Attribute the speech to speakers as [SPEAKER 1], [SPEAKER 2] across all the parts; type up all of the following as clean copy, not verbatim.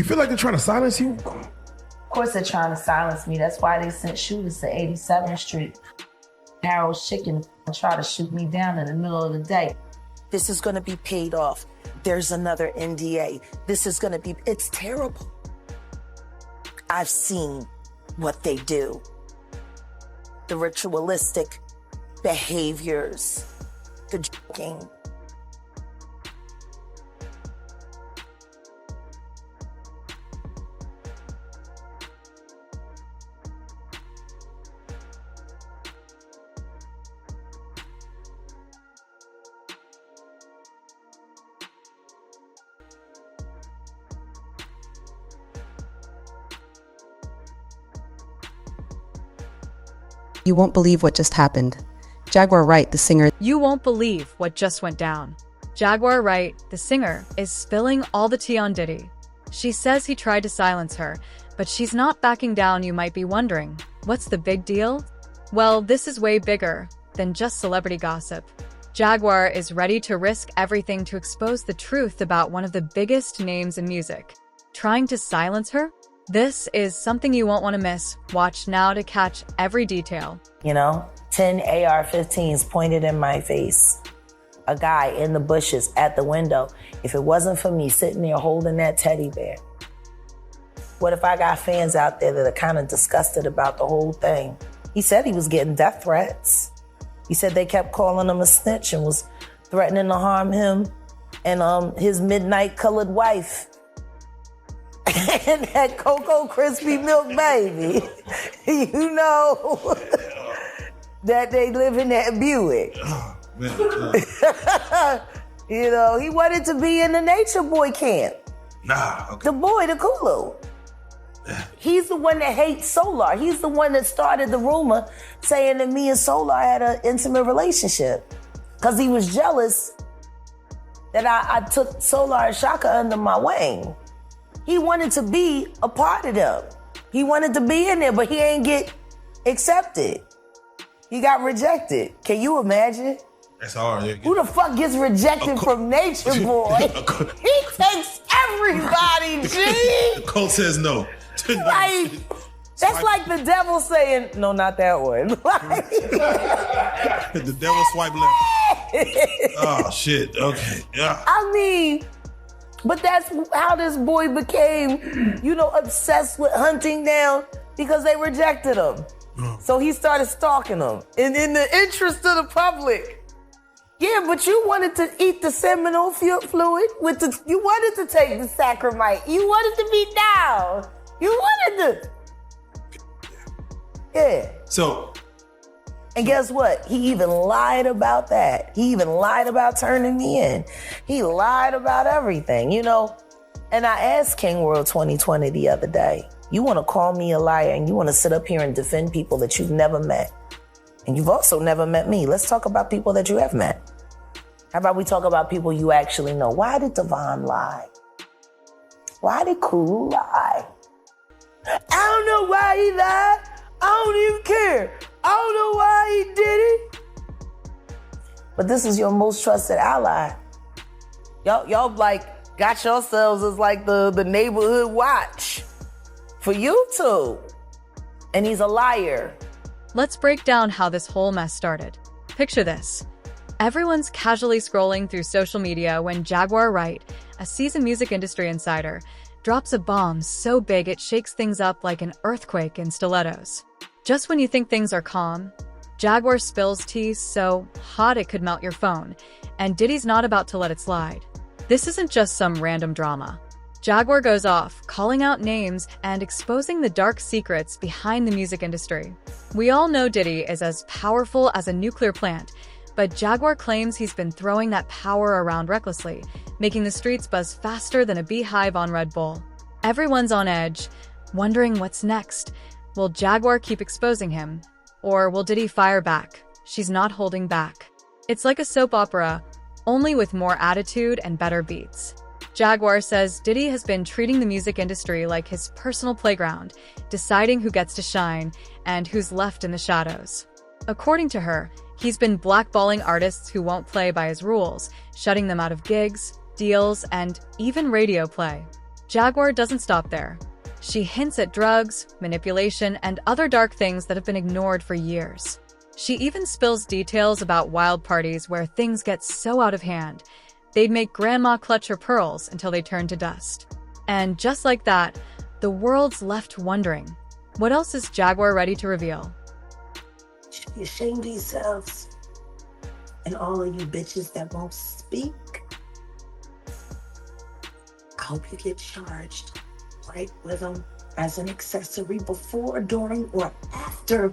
[SPEAKER 1] You feel like they're trying to silence you?
[SPEAKER 2] Of course they're trying to silence me. That's why they sent shooters to 87th Street, Harold's Chicken, and try to shoot me down in the middle of the day.
[SPEAKER 3] This is going to be paid off. There's another NDA. This is going to be, it's terrible. I've seen what they do. The ritualistic behaviors, the joking.
[SPEAKER 4] You won't believe what just happened. Jaguar Wright, the singer.
[SPEAKER 5] You won't believe what just went down. Jaguar Wright, the singer, is spilling all the tea on Diddy. She says he tried to silence her, but she's not backing down. You might be wondering, what's the big deal? Well, this is way bigger than just celebrity gossip. Jaguar is ready to risk everything to expose the truth about one of the biggest names in music. Trying to silence her? This is something you won't want to miss. Watch now to catch every detail.
[SPEAKER 3] 10 AR-15s pointed in my face. A guy in the bushes at the window. If it wasn't for me sitting there holding that teddy bear. What if I got fans out there that are kind of disgusted about the whole thing? He said he was getting death threats. He said they kept calling him a snitch and was threatening to harm him and his midnight colored wife. And that Cocoa Crispy Milk baby. You know that they live in that Buick.
[SPEAKER 1] Oh, man.
[SPEAKER 3] He wanted to be in the Nature Boy camp.
[SPEAKER 1] Nah, okay.
[SPEAKER 3] The boy, the Kulu. He's the one that hates Solar. He's the one that started the rumor saying that me and Solar had an intimate relationship. Because he was jealous that I took Solar and Shaka under my wing. He wanted to be a part of them. He wanted to be in there, but he ain't get accepted. He got rejected. Can you imagine?
[SPEAKER 1] That's hard. Yeah.
[SPEAKER 3] Who the fuck gets rejected from Nature Boy? He takes everybody, G.
[SPEAKER 1] The cult says no.
[SPEAKER 3] Like, that's like the devil saying, no, not that one.
[SPEAKER 1] The devil swipe left. Oh, shit. Okay. Yeah.
[SPEAKER 3] I mean, but that's how this boy became, obsessed with hunting down because they rejected him. So he started stalking them. And in the interest of the public. Yeah, but you wanted to eat the seminal fluid you wanted to take the sacramite. You wanted to be down. You wanted to. Yeah.
[SPEAKER 1] So.
[SPEAKER 3] And guess what? He even lied about that. He even lied about turning me in. He lied about everything, And I asked King World 2020 the other day, you want to call me a liar and you want to sit up here and defend people that you've never met. And you've also never met me. Let's talk about people that you have met. How about we talk about people you actually know? Why did Devon lie? Why did Kulu lie? I don't know why he lied. I don't even care. I don't know why he did it. But this is your most trusted ally. Y'all got yourselves as like the neighborhood watch for YouTube. And he's a liar.
[SPEAKER 5] Let's break down how this whole mess started. Picture this. Everyone's casually scrolling through social media when Jaguar Wright, a seasoned music industry insider, drops a bomb so big it shakes things up like an earthquake in stilettos. Just when you think things are calm, Jaguar spills tea so hot it could melt your phone, and Diddy's not about to let it slide. This isn't just some random drama. Jaguar goes off, calling out names and exposing the dark secrets behind the music industry. We all know Diddy is as powerful as a nuclear plant, but Jaguar claims he's been throwing that power around recklessly, making the streets buzz faster than a beehive on Red Bull. Everyone's on edge, wondering what's next. Will Jaguar keep exposing him? Or will Diddy fire back? She's not holding back. It's like a soap opera, only with more attitude and better beats. Jaguar says Diddy has been treating the music industry like his personal playground, deciding who gets to shine and who's left in the shadows. According to her, he's been blackballing artists who won't play by his rules, shutting them out of gigs, deals, and even radio play. Jaguar doesn't stop there. She hints at drugs, manipulation, and other dark things that have been ignored for years. She even spills details about wild parties where things get so out of hand, they'd make grandma clutch her pearls until they turn to dust. And just like that, the world's left wondering, what else is Jaguar ready to reveal?
[SPEAKER 3] You should be ashamed of yourselves. And all of you bitches that won't speak, I hope you get charged right with them as an accessory before, during, or after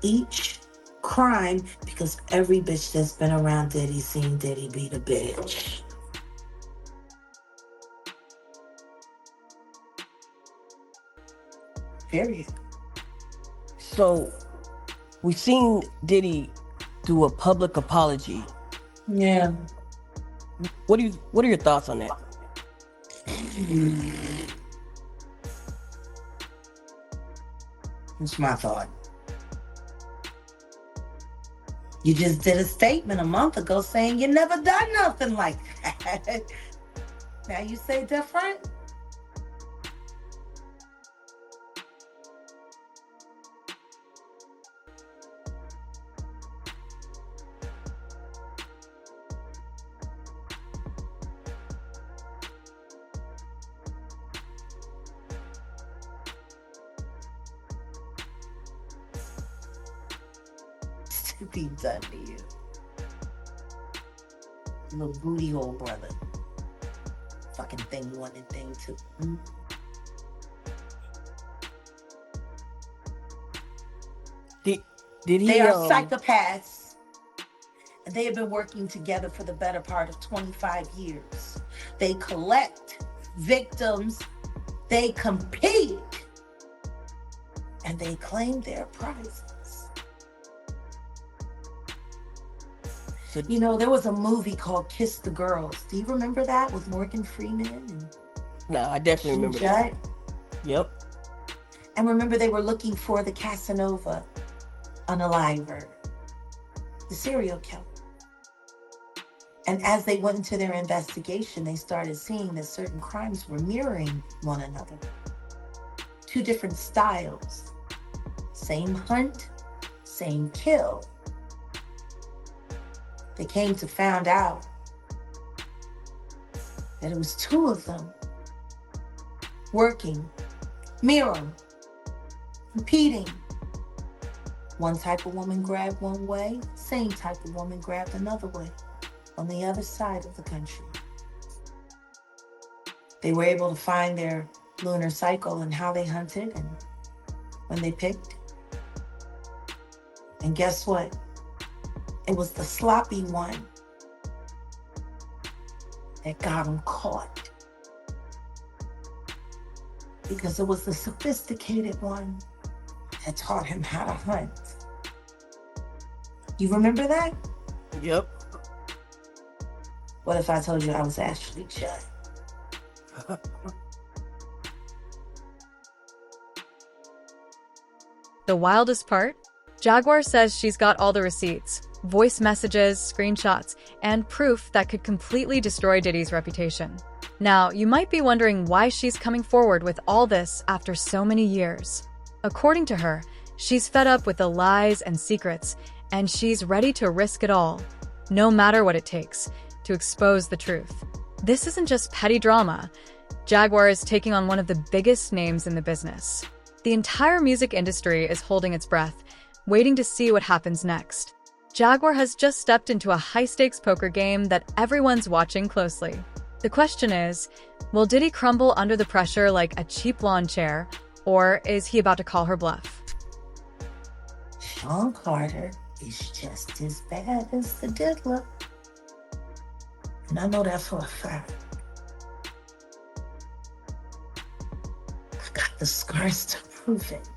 [SPEAKER 3] each crime, because every bitch that's been around Diddy seen Diddy beat a bitch. Period.
[SPEAKER 6] So, we've seen Diddy do a public apology.
[SPEAKER 3] Yeah.
[SPEAKER 6] What are your thoughts on that?
[SPEAKER 3] What's my thought? You just did a statement a month ago saying you never done nothing like that. Now you say different? To be done to you. Little booty hole brother. Fucking thing one and thing two.
[SPEAKER 6] Did he?
[SPEAKER 3] They are psychopaths. And they have been working together for the better part of 25 years. They collect victims. They compete. And they claim their prizes. You know, there was a movie called Kiss the Girls. Do you remember that with Morgan Freeman? And
[SPEAKER 6] No, I definitely remember that. Yep.
[SPEAKER 3] And remember, they were looking for the Casanova unaliver, the serial killer. And as they went into their investigation, they started seeing that certain crimes were mirroring one another. Two different styles. Same hunt, same kill. They came to find out that it was two of them working, mirroring, competing. One type of woman grabbed one way, same type of woman grabbed another way on the other side of the country. They were able to find their lunar cycle and how they hunted and when they picked. And guess what? It was the sloppy one that got him caught. Because it was the sophisticated one that taught him how to hunt. You remember that?
[SPEAKER 6] Yep.
[SPEAKER 3] What if I told you I was Ashley Judd?
[SPEAKER 5] The wildest part? Jaguar says she's got all the receipts, voice messages, screenshots, and proof that could completely destroy Diddy's reputation. Now, you might be wondering why she's coming forward with all this after so many years. According to her, she's fed up with the lies and secrets, and she's ready to risk it all, no matter what it takes, to expose the truth. This isn't just petty drama. Jaguar is taking on one of the biggest names in the business. The entire music industry is holding its breath, waiting to see what happens next. Jaguar has just stepped into a high-stakes poker game that everyone's watching closely. The question is, will Diddy crumble under the pressure like a cheap lawn chair, or is he about to call her bluff?
[SPEAKER 3] Sean Carter is just as bad as the diddler. And I know that for a fact. I got the scars to prove it.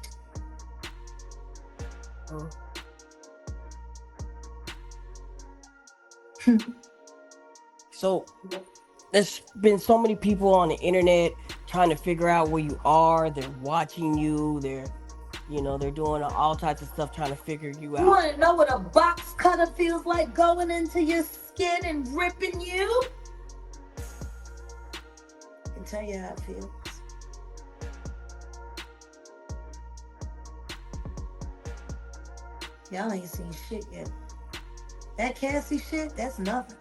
[SPEAKER 6] So, there's been so many people on the internet trying to figure out where you are. They're watching you. They're doing all types of stuff trying to figure you out.
[SPEAKER 3] You want to know what a box cutter feels like going into your skin and ripping you? And tell you how it feels. Y'all ain't seen shit yet. That Cassie shit, that's nothing.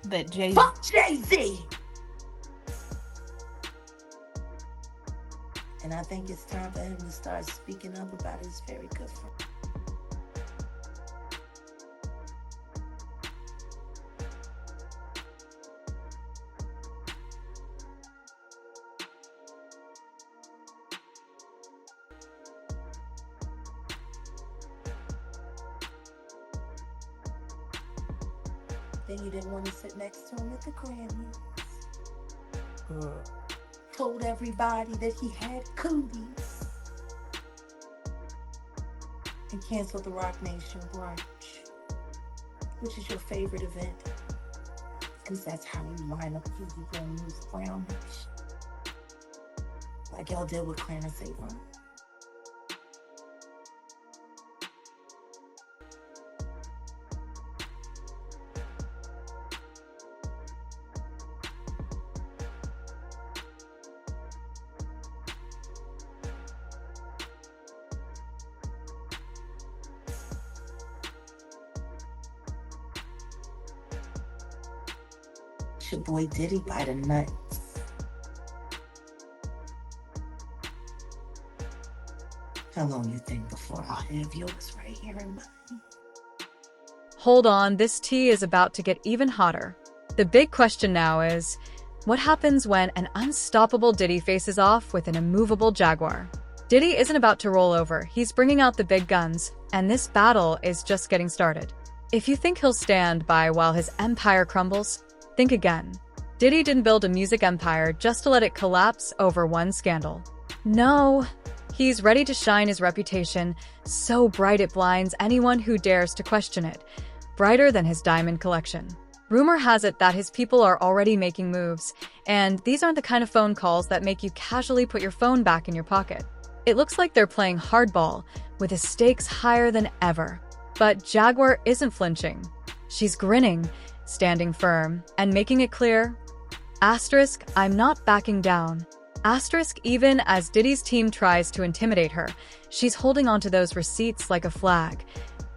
[SPEAKER 6] That Jay.
[SPEAKER 3] Fuck Jay-Z! And I think it's time for him to start speaking up about his very good friend. Then you didn't want to sit next to him at the Grammys. Told everybody that he had cooties. And canceled the Rock Nation brunch, which is your favorite event. Because that's how you line up Easy Going News Brownish. Like y'all did with Clarence Avon. Your boy Diddy by the nuts. How long you think before I'll have yours right here in mine?
[SPEAKER 5] Hold on, this tea is about to get even hotter. The big question now is, what happens when an unstoppable Diddy faces off with an immovable Jaguar? Diddy isn't about to roll over, he's bringing out the big guns, and this battle is just getting started. If you think he'll stand by while his empire crumbles, think again. Diddy didn't build a music empire just to let it collapse over one scandal. No, he's ready to shine his reputation so bright it blinds anyone who dares to question it, brighter than his diamond collection. Rumor has it that his people are already making moves, and these aren't the kind of phone calls that make you casually put your phone back in your pocket. It looks like they're playing hardball, with the stakes higher than ever. But Jaguar isn't flinching. She's grinning, standing firm, and making it clear, asterisk, I'm not backing down. Asterisk, even as Diddy's team tries to intimidate her, she's holding onto those receipts like a flag,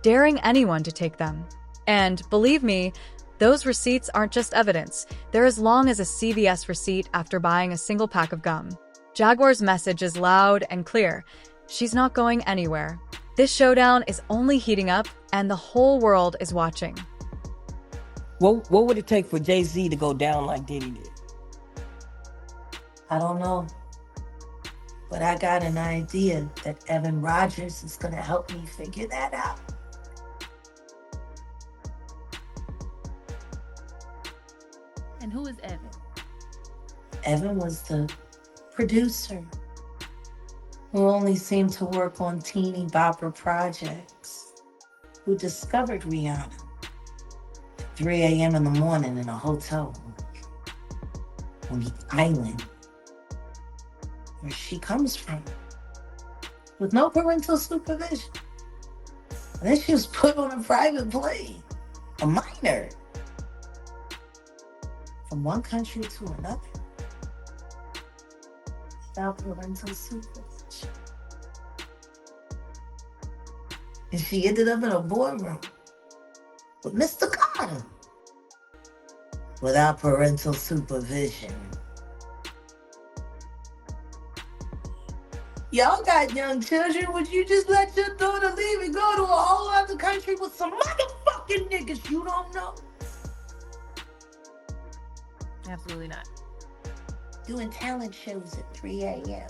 [SPEAKER 5] daring anyone to take them. And believe me, those receipts aren't just evidence. They're as long as a CVS receipt after buying a single pack of gum. Jaguar's message is loud and clear. She's not going anywhere. This showdown is only heating up, and the whole world is watching.
[SPEAKER 6] What would it take for Jay-Z to go down like Diddy did?
[SPEAKER 3] I don't know. But I got an idea that Evan Rogers is going to help me figure that out.
[SPEAKER 7] And who is Evan?
[SPEAKER 3] Evan was the producer who only seemed to work on teeny bopper projects, who discovered Rihanna at 3 a.m. in the morning in a hotel room on the island where she comes from, with no parental supervision. And then she was put on a private plane, a minor, from one country to another, without parental supervision. And she ended up in a boardroom with Mr. Carter, without parental supervision. Y'all got young children. Would you just let your daughter leave and go to a whole other country with some motherfuckers fucking niggas you don't know.
[SPEAKER 7] Absolutely not.
[SPEAKER 3] Doing talent shows at 3 a.m.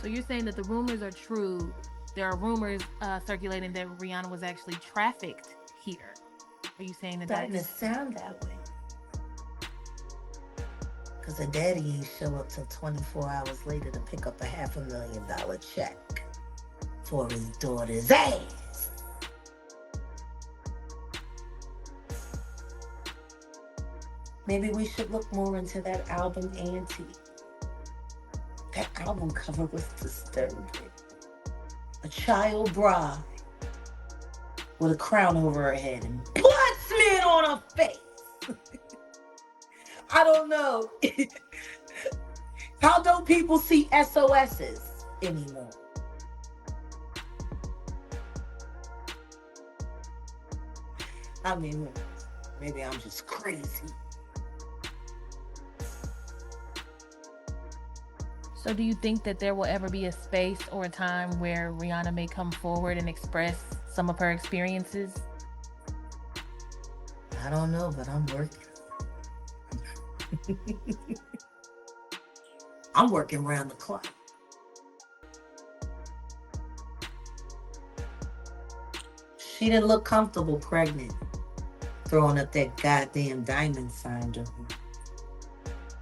[SPEAKER 7] So you're saying that the rumors are true. There are rumors circulating that Rihanna was actually trafficked here. Are you saying that
[SPEAKER 3] Starting to sound that way. Because her daddy ain't show up till 24 hours later to pick up a $500,000 check for his daughter's ass. Maybe we should look more into that album, Auntie. That album cover was disturbing. A child bride with a crown over her head and blood smeared on her face. I don't know. How don't people see SOSs anymore? I mean, maybe I'm just crazy.
[SPEAKER 7] So do you think that there will ever be a space or a time where Rihanna may come forward and express some of her experiences?
[SPEAKER 3] I don't know, but I'm working. I'm working around the clock. She didn't look comfortable pregnant, throwing up that goddamn diamond sign to her.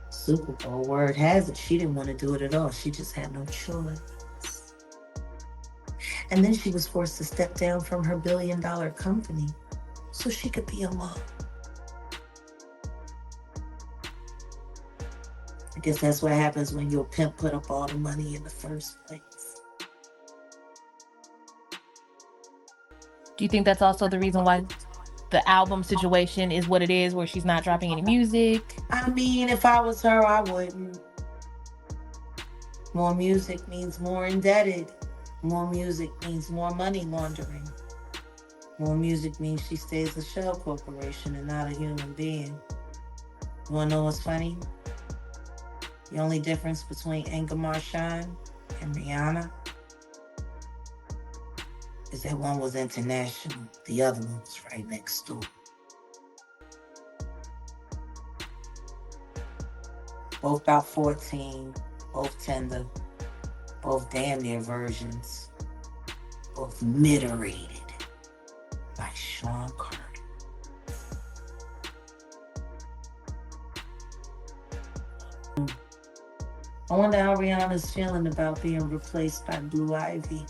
[SPEAKER 3] Super Bowl, word has it, she didn't want to do it at all. She just had no choice. And then she was forced to step down from her billion-dollar company so she could be a mom. I guess that's what happens when your pimp put up all the money in the first place.
[SPEAKER 7] Do you think that's also the reason why the album situation is what it is, where she's not dropping any music?
[SPEAKER 3] I mean, if I was her, I wouldn't. More music means more indebted. More music means more money laundering. More music means she stays a shell corporation and not a human being. You wanna know what's funny? The only difference between Inga Marshall and Rihanna is that one was international, the other one was right next door. Both about 14, both tender, both damn near versions, both mid-rated by Sean Carter. I wonder how Rihanna's feeling about being replaced by Blue Ivy.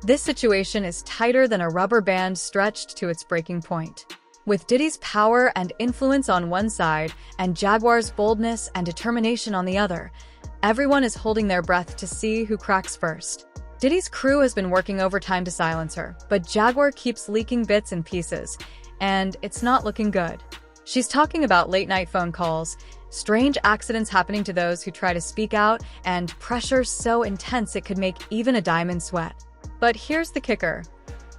[SPEAKER 5] This situation is tighter than a rubber band stretched to its breaking point. With Diddy's power and influence on one side, and Jaguar's boldness and determination on the other, everyone is holding their breath to see who cracks first. Diddy's crew has been working overtime to silence her, but Jaguar keeps leaking bits and pieces, and it's not looking good. She's talking about late-night phone calls, strange accidents happening to those who try to speak out, and pressure so intense it could make even a diamond sweat. But here's the kicker.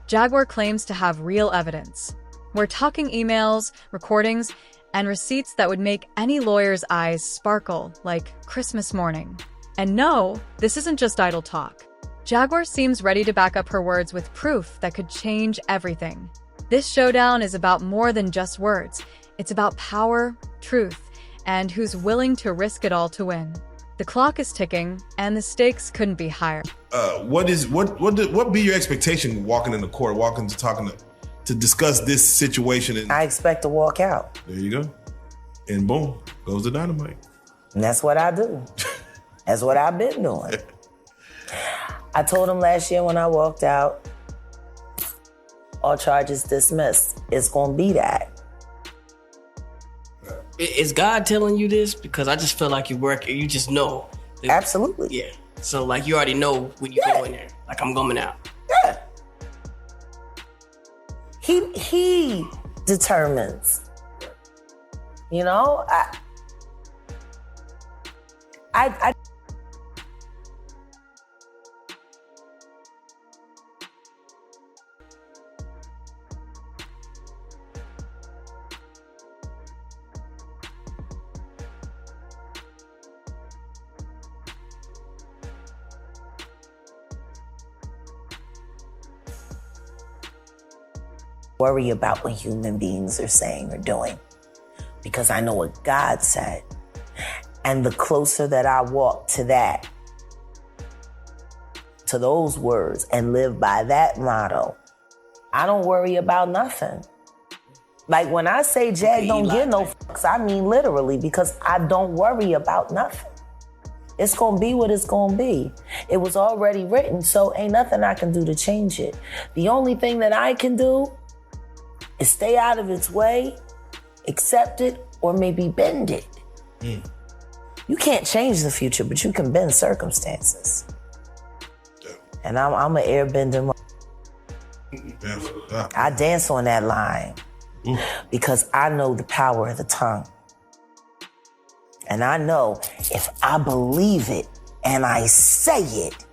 [SPEAKER 5] Jaguar claims to have real evidence. We're talking emails, recordings, and receipts that would make any lawyer's eyes sparkle like Christmas morning. And no, this isn't just idle talk. Jaguar seems ready to back up her words with proof that could change everything. This showdown is about more than just words. It's about power, truth, and who's willing to risk it all to win. The clock is ticking, and the stakes couldn't be higher.
[SPEAKER 1] What be your expectation walking in the court, to discuss this situation? And
[SPEAKER 3] I expect to walk out.
[SPEAKER 1] there you go, and boom goes the dynamite.
[SPEAKER 3] And that's what I do. That's what I've been doing. I told him last year when I walked out, all charges dismissed. It's gonna be that.
[SPEAKER 6] Is God telling you this? Because I just feel like you work, you just know.
[SPEAKER 3] Absolutely.
[SPEAKER 6] Yeah. So like you already know when you go in there. Like I'm coming out.
[SPEAKER 3] Yeah. He determines. You know, I worry about what human beings are saying or doing, because I know what God said. And the closer that I walk to that, to those words, and live by that motto, I don't worry about nothing. Like when I say Jag don't give no fucks, I mean literally, because I don't worry about nothing. It's gonna be what it's gonna be. It was already written, so ain't nothing I can do to change it. The only thing that I can do is stay out of its way, accept it, or maybe bend it. You can't change the future, but you can bend circumstances. And I'm an airbender. I dance on that line because I know the power of the tongue. And I know if I believe it and I say it,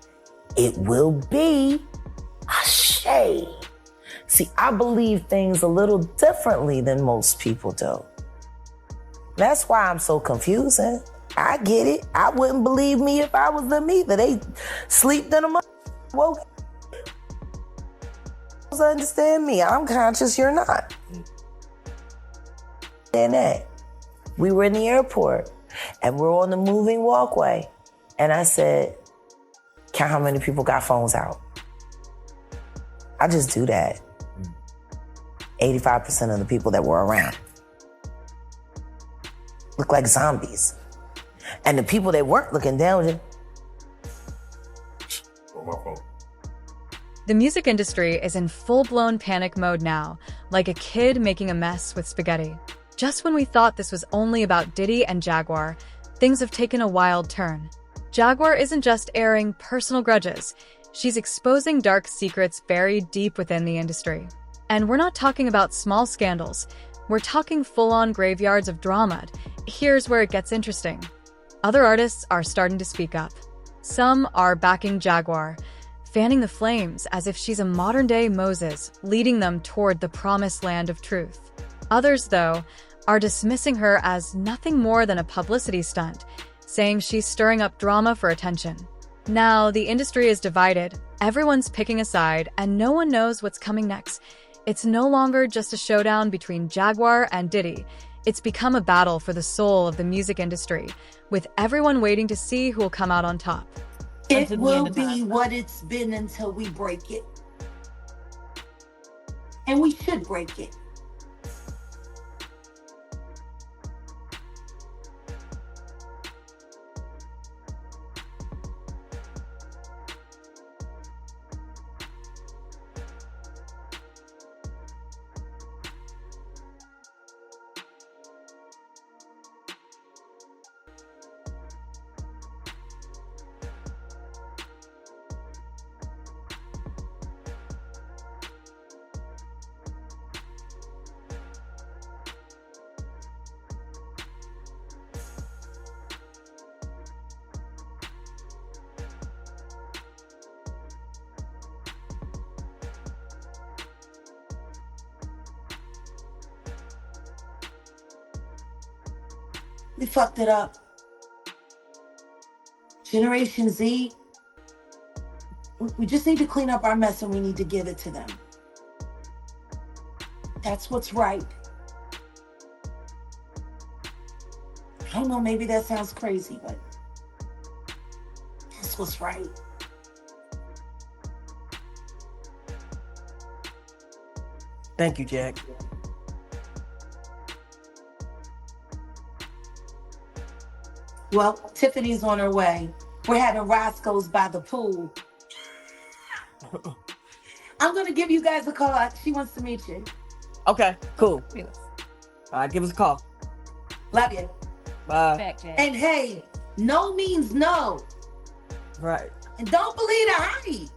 [SPEAKER 3] it will be ashe. See, I believe things a little differently than most people do. That's why I'm so confusing. I get it. I wouldn't believe me if I was them either. They sleeped in a woke. Understand me. I'm conscious, you're not. And that. We were in the airport and we're on the moving walkway. And I said, count how many people got phones out. I just do that. 85% of the people that were around look like zombies. And the people that weren't looking down,
[SPEAKER 5] The music industry is in full-blown panic mode now, like a kid making a mess with spaghetti. Just when we thought this was only about Diddy and Jaguar, things have taken a wild turn. Jaguar isn't just airing personal grudges, she's exposing dark secrets buried deep within the industry. And we're not talking about small scandals, we're talking full-on graveyards of drama. Here's where it gets interesting. Other artists are starting to speak up. Some are backing Jaguar, fanning the flames as if she's a modern-day Moses, leading them toward the promised land of truth. Others, though, are dismissing her as nothing more than a publicity stunt, saying she's stirring up drama for attention. Now, the industry is divided, everyone's picking a side, and no one knows what's coming next. It's no longer just a showdown between Jaguar and Diddy. It's become a battle for the soul of the music industry, with everyone waiting to see who will come out on top.
[SPEAKER 3] It will be what it's been until we break it. And we should break it. We fucked it up. Generation Z, we just need to clean up our mess and we need to give it to them. That's what's right. I don't know, maybe that sounds crazy, but that's what's right.
[SPEAKER 6] Thank you, Jack.
[SPEAKER 3] Well, Tiffany's on her way. We're having Roscoe's by the pool. I'm gonna give you guys a call. She wants to meet you.
[SPEAKER 6] Okay, cool. All right, give us a call.
[SPEAKER 3] Love you.
[SPEAKER 6] Bye.
[SPEAKER 7] Fact check.
[SPEAKER 3] And hey, no means no.
[SPEAKER 6] Right.
[SPEAKER 3] And don't believe the hype.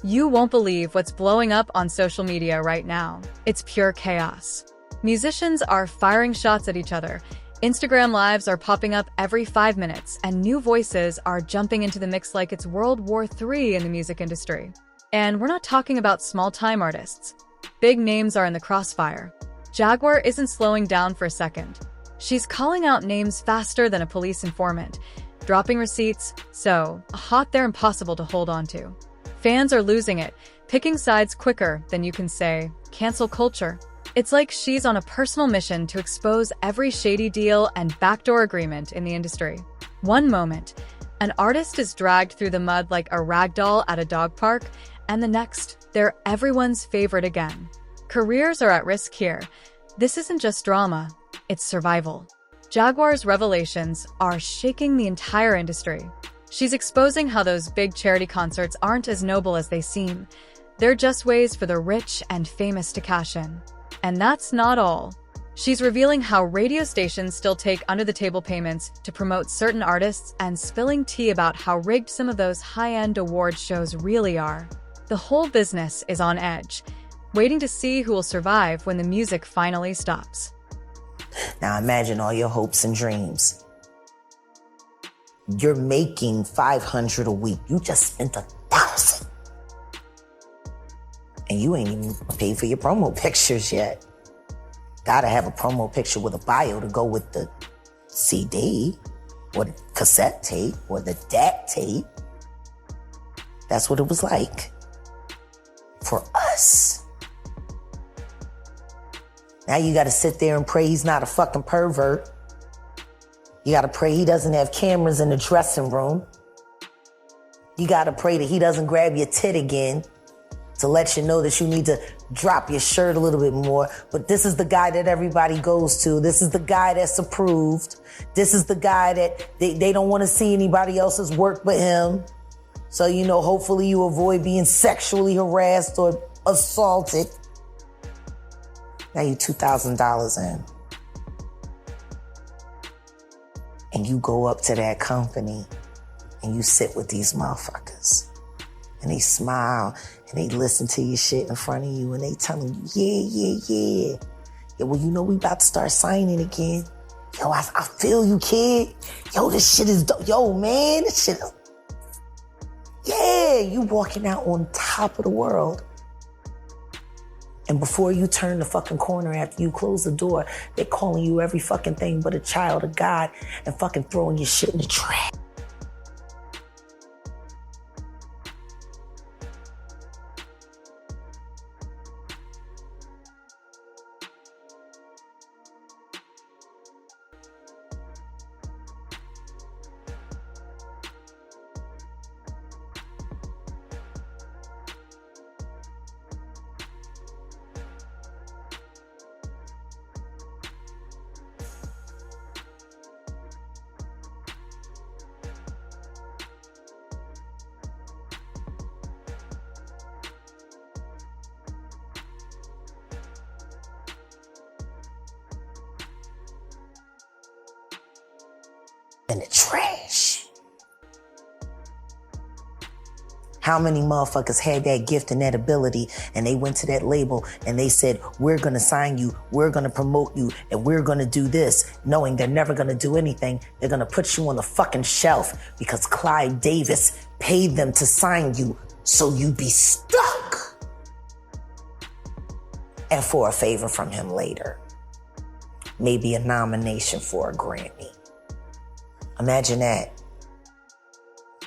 [SPEAKER 5] You won't believe what's blowing up on social media right now. It's pure chaos. Musicians are firing shots at each other. Instagram lives are popping up every 5 minutes, and new voices are jumping into the mix like it's World War III in the music industry. And we're not talking about small-time artists. Big names are in the crossfire. Jaguar isn't slowing down for a second. She's calling out names faster than a police informant, dropping receipts so hot they're impossible to hold on to. Fans are losing it, picking sides quicker than you can say, cancel culture. It's like she's on a personal mission to expose every shady deal and backdoor agreement in the industry. One moment, an artist is dragged through the mud like a rag doll at a dog park, and the next, they're everyone's favorite again. Careers are at risk here. This isn't just drama, it's survival. Jaguar's revelations are shaking the entire industry. She's exposing how those big charity concerts aren't as noble as they seem. They're just ways for the rich and famous to cash in. And that's not all. She's revealing how radio stations still take under-the-table payments to promote certain artists and spilling tea about how rigged some of those high-end award shows really are. The whole business is on edge, waiting to see who will survive when the music finally stops.
[SPEAKER 3] Now imagine all your hopes and dreams. You're making $500 a week. You just spent $1,000. And you ain't even paid for your promo pictures yet. Gotta have a promo picture with a bio to go with the CD or the cassette tape or the DAT tape. That's what it was like for us. Now you gotta sit there and pray he's not a fucking pervert. You gotta pray he doesn't have cameras in the dressing room. You gotta pray that he doesn't grab your tit again to let you know that you need to drop your shirt a little bit more. But this is the guy that everybody goes to. This is the guy that's approved. This is the guy that they don't want to see anybody else's work but him. So, hopefully you avoid being sexually harassed or assaulted. Now you $2,000 in. And you go up to that company and you sit with these motherfuckers. And they smile and they listen to your shit in front of you and they telling you, yeah. Yeah, well, we about to start signing again. Yo, I feel you, kid. Yo, this shit is dope. Yo, man, this shit is... Yeah, you walking out on top of the world. And before you turn the fucking corner after you close the door, they're calling you every fucking thing but a child of God and fucking throwing your shit in the trash. In the trash. How many motherfuckers had that gift and that ability and they went to that label and they said, we're gonna sign you, we're gonna promote you, and we're gonna do this, knowing they're never gonna do anything. They're gonna put you on the fucking shelf because Clive Davis paid them to sign you so you'd be stuck. And for a favor from him later. Maybe a nomination for a Grammy. Imagine that.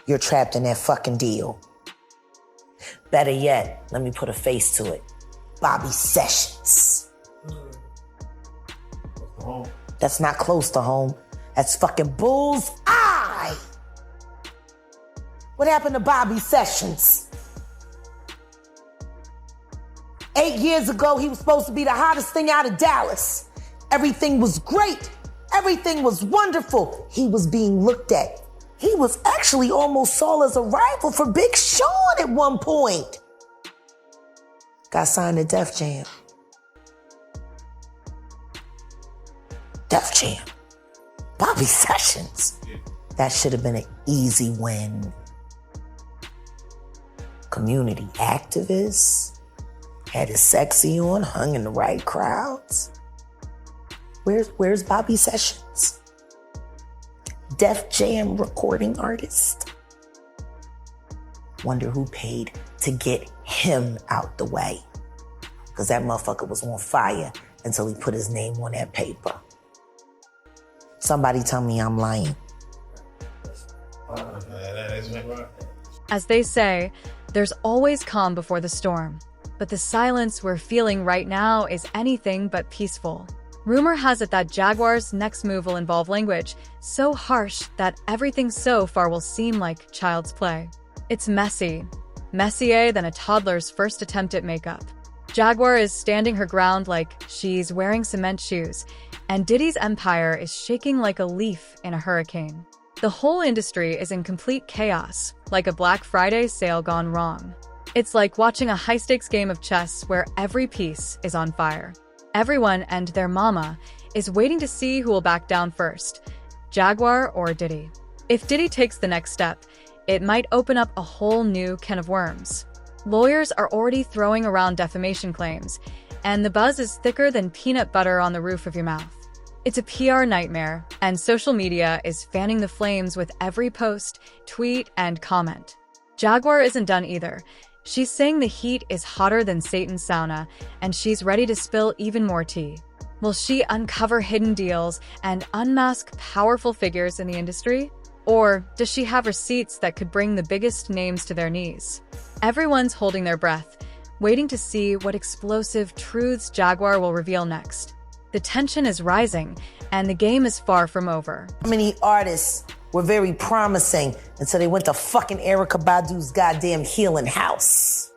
[SPEAKER 3] You're trapped in that fucking deal. Better yet, let me put a face to it. Bobby Sessions. That's not close to home. That's fucking bull's eye. What happened to Bobby Sessions? 8 years ago, he was supposed to be the hottest thing out of Dallas. Everything was great. Everything was wonderful. He was being looked at. He was actually almost saw as a rival for Big Sean at one point. Got signed to Def Jam. Def Jam. Bobby Sessions. That should have been an easy win. Community activist. Had his sexy on, hung in the right crowds. Where's Bobby Sessions? Def Jam recording artist. Wonder who paid to get him out the way. Because that motherfucker was on fire until he put his name on that paper. Somebody tell me I'm lying.
[SPEAKER 5] As they say, There's always calm before the storm, but the silence we're feeling right now is anything but peaceful. Rumor has it that Jaguar's next move will involve language so harsh that everything so far will seem like child's play. It's messy, messier than a toddler's first attempt at makeup. Jaguar is standing her ground like she's wearing cement shoes, and Diddy's empire is shaking like a leaf in a hurricane. The whole industry is in complete chaos, like a Black Friday sale gone wrong. It's like watching a high-stakes game of chess where every piece is on fire. Everyone and their mama is waiting to see who will back down first, Jaguar or Diddy. If Diddy takes the next step, it might open up a whole new can of worms. Lawyers are already throwing around defamation claims, and the buzz is thicker than peanut butter on the roof of your mouth. It's a PR nightmare, and social media is fanning the flames with every post, tweet, and comment. Jaguar isn't done either. She's saying the heat is hotter than Satan's sauna, and she's ready to spill even more tea. Will she uncover hidden deals and unmask powerful figures in the industry? Or does she have receipts that could bring the biggest names to their knees? Everyone's holding their breath, waiting to see what explosive truths Jaguar will reveal next. The tension is rising, and the game is far from over.
[SPEAKER 3] How many artists were very promising until they went to fucking Erykah Badu's goddamn healing house?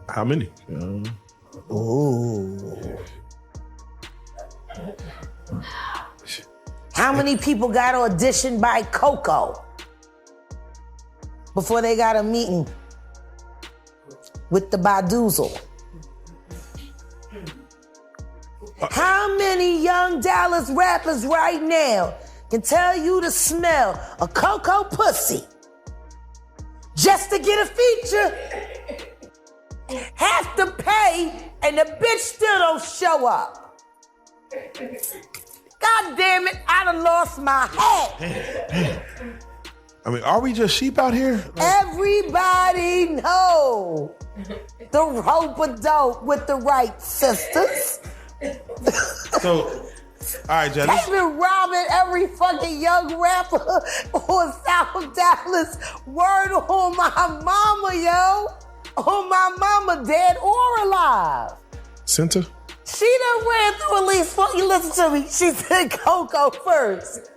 [SPEAKER 1] How many?
[SPEAKER 3] Ooh. How many people got auditioned by Coco before they got a meeting with the Badoozle? How many young Dallas rappers right now can tell you the smell of Coco pussy just to get a feature? Have to pay and the bitch still don't show up. God damn it, I done lost my head.
[SPEAKER 1] I mean, are we just sheep out here?
[SPEAKER 3] Everybody know the rope-a-dope with the Wright sisters.
[SPEAKER 1] So, all right, Jen.
[SPEAKER 3] They've been robbing every fucking young rapper on South Dallas. Word on my mama, yo. On my mama, dead or alive.
[SPEAKER 1] Center?
[SPEAKER 3] She done ran through at least, you listen to me, she said Coco first.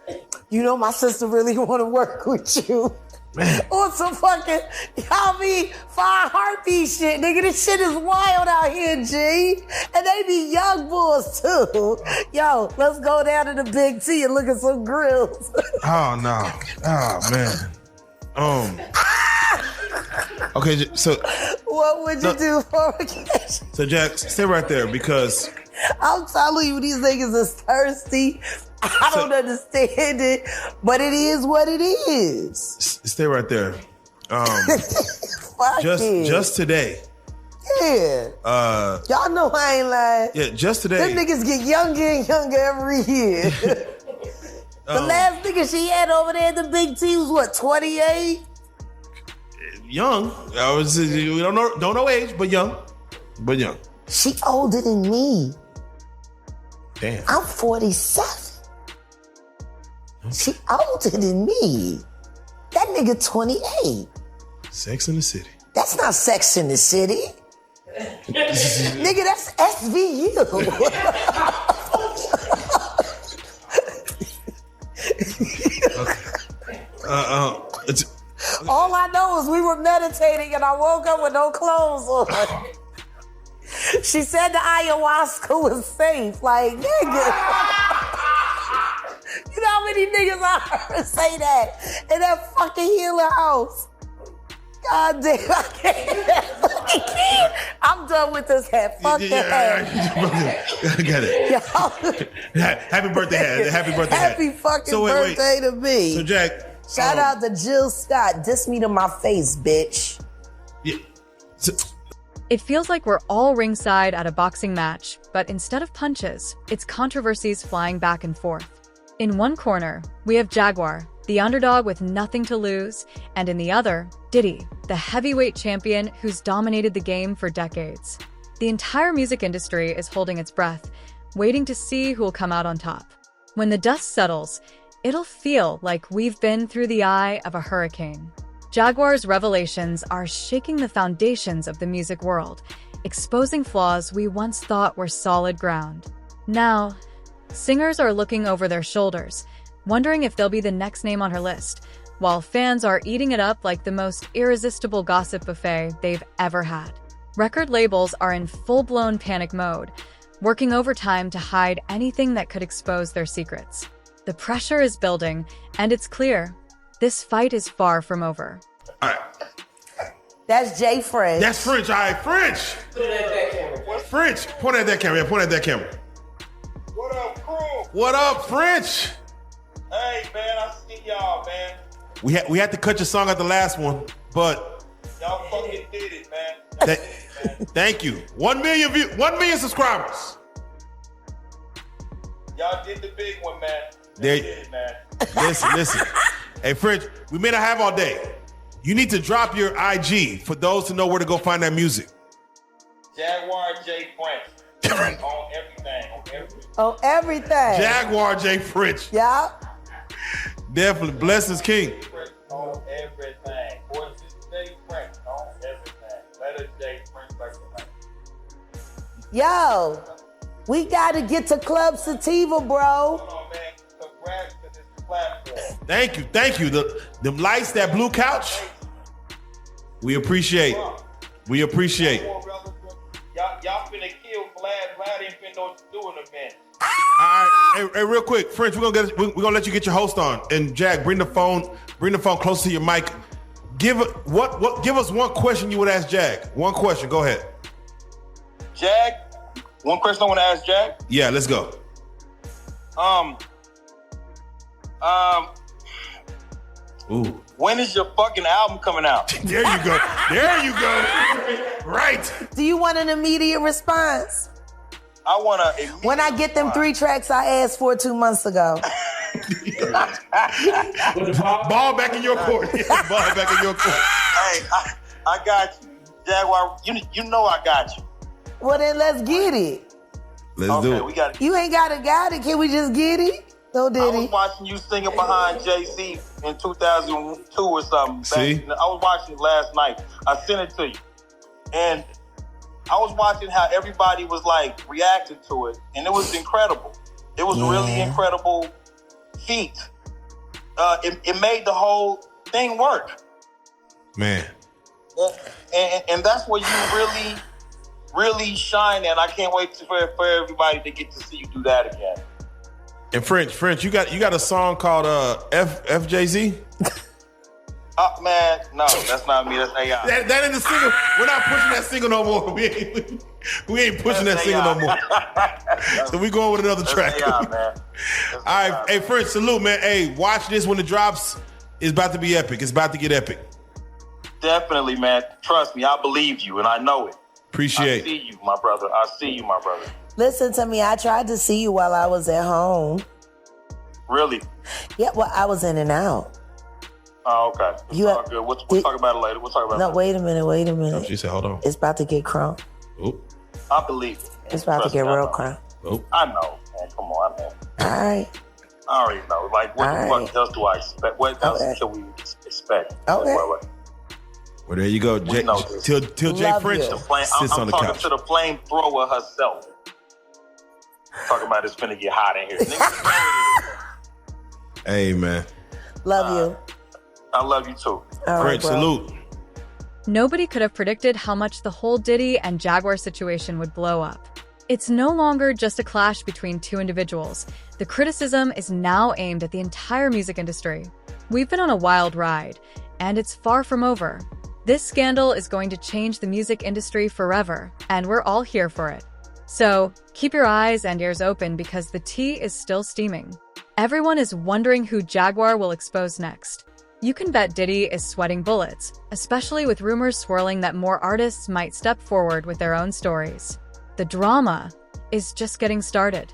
[SPEAKER 3] You know my sister really want to work with you.
[SPEAKER 1] Man.
[SPEAKER 3] On some fucking, y'all be fire heartbeat shit. Nigga, this shit is wild out here, G. And they be young bulls too. Yo, let's go down to the Big T and look at some grills.
[SPEAKER 1] Oh, no. Oh, man. Okay, so...
[SPEAKER 3] What would you do for vacation?
[SPEAKER 1] So, Jack, stay right there because...
[SPEAKER 3] I'm telling you, these niggas is thirsty. I don't understand it, but it is what it is.
[SPEAKER 1] Stay right there.
[SPEAKER 3] Fuck it.
[SPEAKER 1] Just today.
[SPEAKER 3] Yeah. Y'all know I ain't lying.
[SPEAKER 1] Yeah, just today.
[SPEAKER 3] Them niggas get younger and younger every year. The last nigga she had over there at the Big T was what, 28?
[SPEAKER 1] Young. We don't know age, but young. But young.
[SPEAKER 3] She older than me.
[SPEAKER 1] Damn.
[SPEAKER 3] I'm 47. She older than me. That nigga 28.
[SPEAKER 1] Sex in the City.
[SPEAKER 3] That's not Sex in the City. Nigga, that's SVU. All I know is we were meditating and I woke up with no clothes on. She said the ayahuasca was safe. Like, nigga. You know how many niggas I heard say that in that fucking healing house? God damn, I can't. I'm done with this hat. Fuck the hat.
[SPEAKER 1] I got it. Happy birthday hat. Happy birthday hat.
[SPEAKER 3] Happy fucking birthday to me.
[SPEAKER 1] So, Jack.
[SPEAKER 3] Shout out to Jill Scott. Diss me to my face, bitch.
[SPEAKER 1] Yeah.
[SPEAKER 5] It feels like we're all ringside at a boxing match, but instead of punches, it's controversies flying back and forth. In one corner, we have Jaguar, the underdog with nothing to lose, and in the other, Diddy, the heavyweight champion who's dominated the game for decades. The entire music industry is holding its breath, waiting to see who will come out on top. When the dust settles, it'll feel like we've been through the eye of a hurricane. Jaguar's revelations are shaking the foundations of the music world, exposing flaws we once thought were solid ground. Now, singers are looking over their shoulders, wondering if they'll be the next name on her list, while fans are eating it up like the most irresistible gossip buffet they've ever had. Record labels are in full-blown panic mode, working overtime to hide anything that could expose their secrets. The pressure is building, and it's clear, this fight is far from over.
[SPEAKER 1] All right.
[SPEAKER 3] That's Jay French.
[SPEAKER 1] That's French. All right, French. French. Point at that camera. Yeah, point at that camera.
[SPEAKER 8] What up, crew?
[SPEAKER 1] What up, French?
[SPEAKER 8] Hey, man, I see y'all, man.
[SPEAKER 1] We had to cut your song at the last one, but
[SPEAKER 8] Y'all fucking did it, man.
[SPEAKER 1] thank you. 1 million subscribers.
[SPEAKER 8] Y'all did the big one, man.
[SPEAKER 1] There-
[SPEAKER 8] Y'all did it, man.
[SPEAKER 1] Listen. Hey, French, we may not have all day. You need to drop your IG for those to know where to go find that music.
[SPEAKER 8] Jaguar J. French. On everything.
[SPEAKER 3] On everything.
[SPEAKER 1] Jaguar J. French.
[SPEAKER 3] Yeah.
[SPEAKER 1] Definitely. Blessings King.
[SPEAKER 8] French on everything. Or is this J. French on everything? Letter J. French like the
[SPEAKER 3] Yo, we got to get to Club Sativa, bro.
[SPEAKER 8] Hold on, man. Congrats to this platform.
[SPEAKER 1] Thank you. Them lights, that blue couch, we appreciate. We appreciate.
[SPEAKER 8] Y'all finna kill Vlad. Vlad ain't finna know what to do in a minute.
[SPEAKER 1] All right, hey, real quick, French, we're gonna let you get your host on, and Jack, bring the phone close to your mic. Give us one question you would ask Jag. One question, go ahead.
[SPEAKER 8] Jag, one question I want to ask Jag.
[SPEAKER 1] Yeah, let's go. Ooh,
[SPEAKER 8] When is your fucking album coming out?
[SPEAKER 1] there you go. Right.
[SPEAKER 3] Do you want an immediate response?
[SPEAKER 8] I want to.
[SPEAKER 3] When I get them 3 tracks I asked for 2 months ago.
[SPEAKER 1] Ball back in your court. Ball back in your court.
[SPEAKER 8] Hey, I got you, Jaguar. You know I got you.
[SPEAKER 3] Well, then let's get it.
[SPEAKER 1] Let's do it.
[SPEAKER 8] We got.
[SPEAKER 3] You ain't got it. Can we just get it? No,
[SPEAKER 8] I
[SPEAKER 3] Diddy.
[SPEAKER 8] was watching you singing behind Jay-Z in 2002 or something.
[SPEAKER 1] See?
[SPEAKER 8] I was watching it last night. I sent it to you. And I was watching how everybody was like reacting to it. And it was incredible. It was a really incredible feat. It made the whole thing work.
[SPEAKER 1] Man.
[SPEAKER 8] And that's where you really shine. And I can't wait for everybody to get to see you do that again.
[SPEAKER 1] And French, you got a song called FJZ?
[SPEAKER 8] Man, no, that's not me. That's AI.
[SPEAKER 1] That ain't the single. We're not pushing that single no more. We ain't pushing that single no more. So we going with another track.
[SPEAKER 8] AI, man.
[SPEAKER 1] All right, hey French, salute, man. Hey, watch this when it drops. It's about to be epic. It's about to get epic.
[SPEAKER 8] Definitely, man. Trust me, I believe you, and I know it.
[SPEAKER 1] Appreciate.
[SPEAKER 8] I see you, my brother. I see you, my brother.
[SPEAKER 3] Listen to me. I tried to see you while I was at home.
[SPEAKER 8] Really?
[SPEAKER 3] Yeah, well, I was in and out.
[SPEAKER 8] Oh, okay.
[SPEAKER 3] You
[SPEAKER 8] all good. We'll talk about it later. We'll talk about it
[SPEAKER 3] No,
[SPEAKER 8] later.
[SPEAKER 3] wait a minute.
[SPEAKER 1] Oh, she said, hold on.
[SPEAKER 3] It's about to get crunk.
[SPEAKER 1] Oh,
[SPEAKER 8] I believe it.
[SPEAKER 3] It's about
[SPEAKER 8] Trust
[SPEAKER 3] to get
[SPEAKER 8] me, I
[SPEAKER 3] real
[SPEAKER 8] know.
[SPEAKER 3] crunk.
[SPEAKER 1] oh.
[SPEAKER 8] I know, man. Come on, man.
[SPEAKER 3] All right.
[SPEAKER 8] I already know. Like, what
[SPEAKER 3] All
[SPEAKER 8] the
[SPEAKER 3] right.
[SPEAKER 8] fuck else do I expect? What else
[SPEAKER 3] Okay.
[SPEAKER 8] can we expect?
[SPEAKER 3] Okay.
[SPEAKER 8] What?
[SPEAKER 1] Well, there you go.
[SPEAKER 8] We know this.
[SPEAKER 1] Till Jay
[SPEAKER 3] Love
[SPEAKER 1] French
[SPEAKER 3] you.
[SPEAKER 1] sits
[SPEAKER 8] I'm
[SPEAKER 1] on the
[SPEAKER 8] talking
[SPEAKER 1] couch.
[SPEAKER 8] to the flamethrower herself. Talking about it's finna get hot in here. Nigga,
[SPEAKER 1] Hey, man.
[SPEAKER 3] Love you.
[SPEAKER 8] I love you too.
[SPEAKER 3] All right,
[SPEAKER 1] French,
[SPEAKER 3] bro.
[SPEAKER 1] salute.
[SPEAKER 5] Nobody could have predicted how much the whole Diddy and Jaguar situation would blow up. It's no longer just a clash between two individuals. The criticism is now aimed at the entire music industry. We've been on a wild ride, and it's far from over. This scandal is going to change the music industry forever, and we're all here for it. So, keep your eyes and ears open because the tea is still steaming. Everyone is wondering who Jaguar will expose next. You can bet Diddy is sweating bullets, especially with rumors swirling that more artists might step forward with their own stories. The drama is just getting started.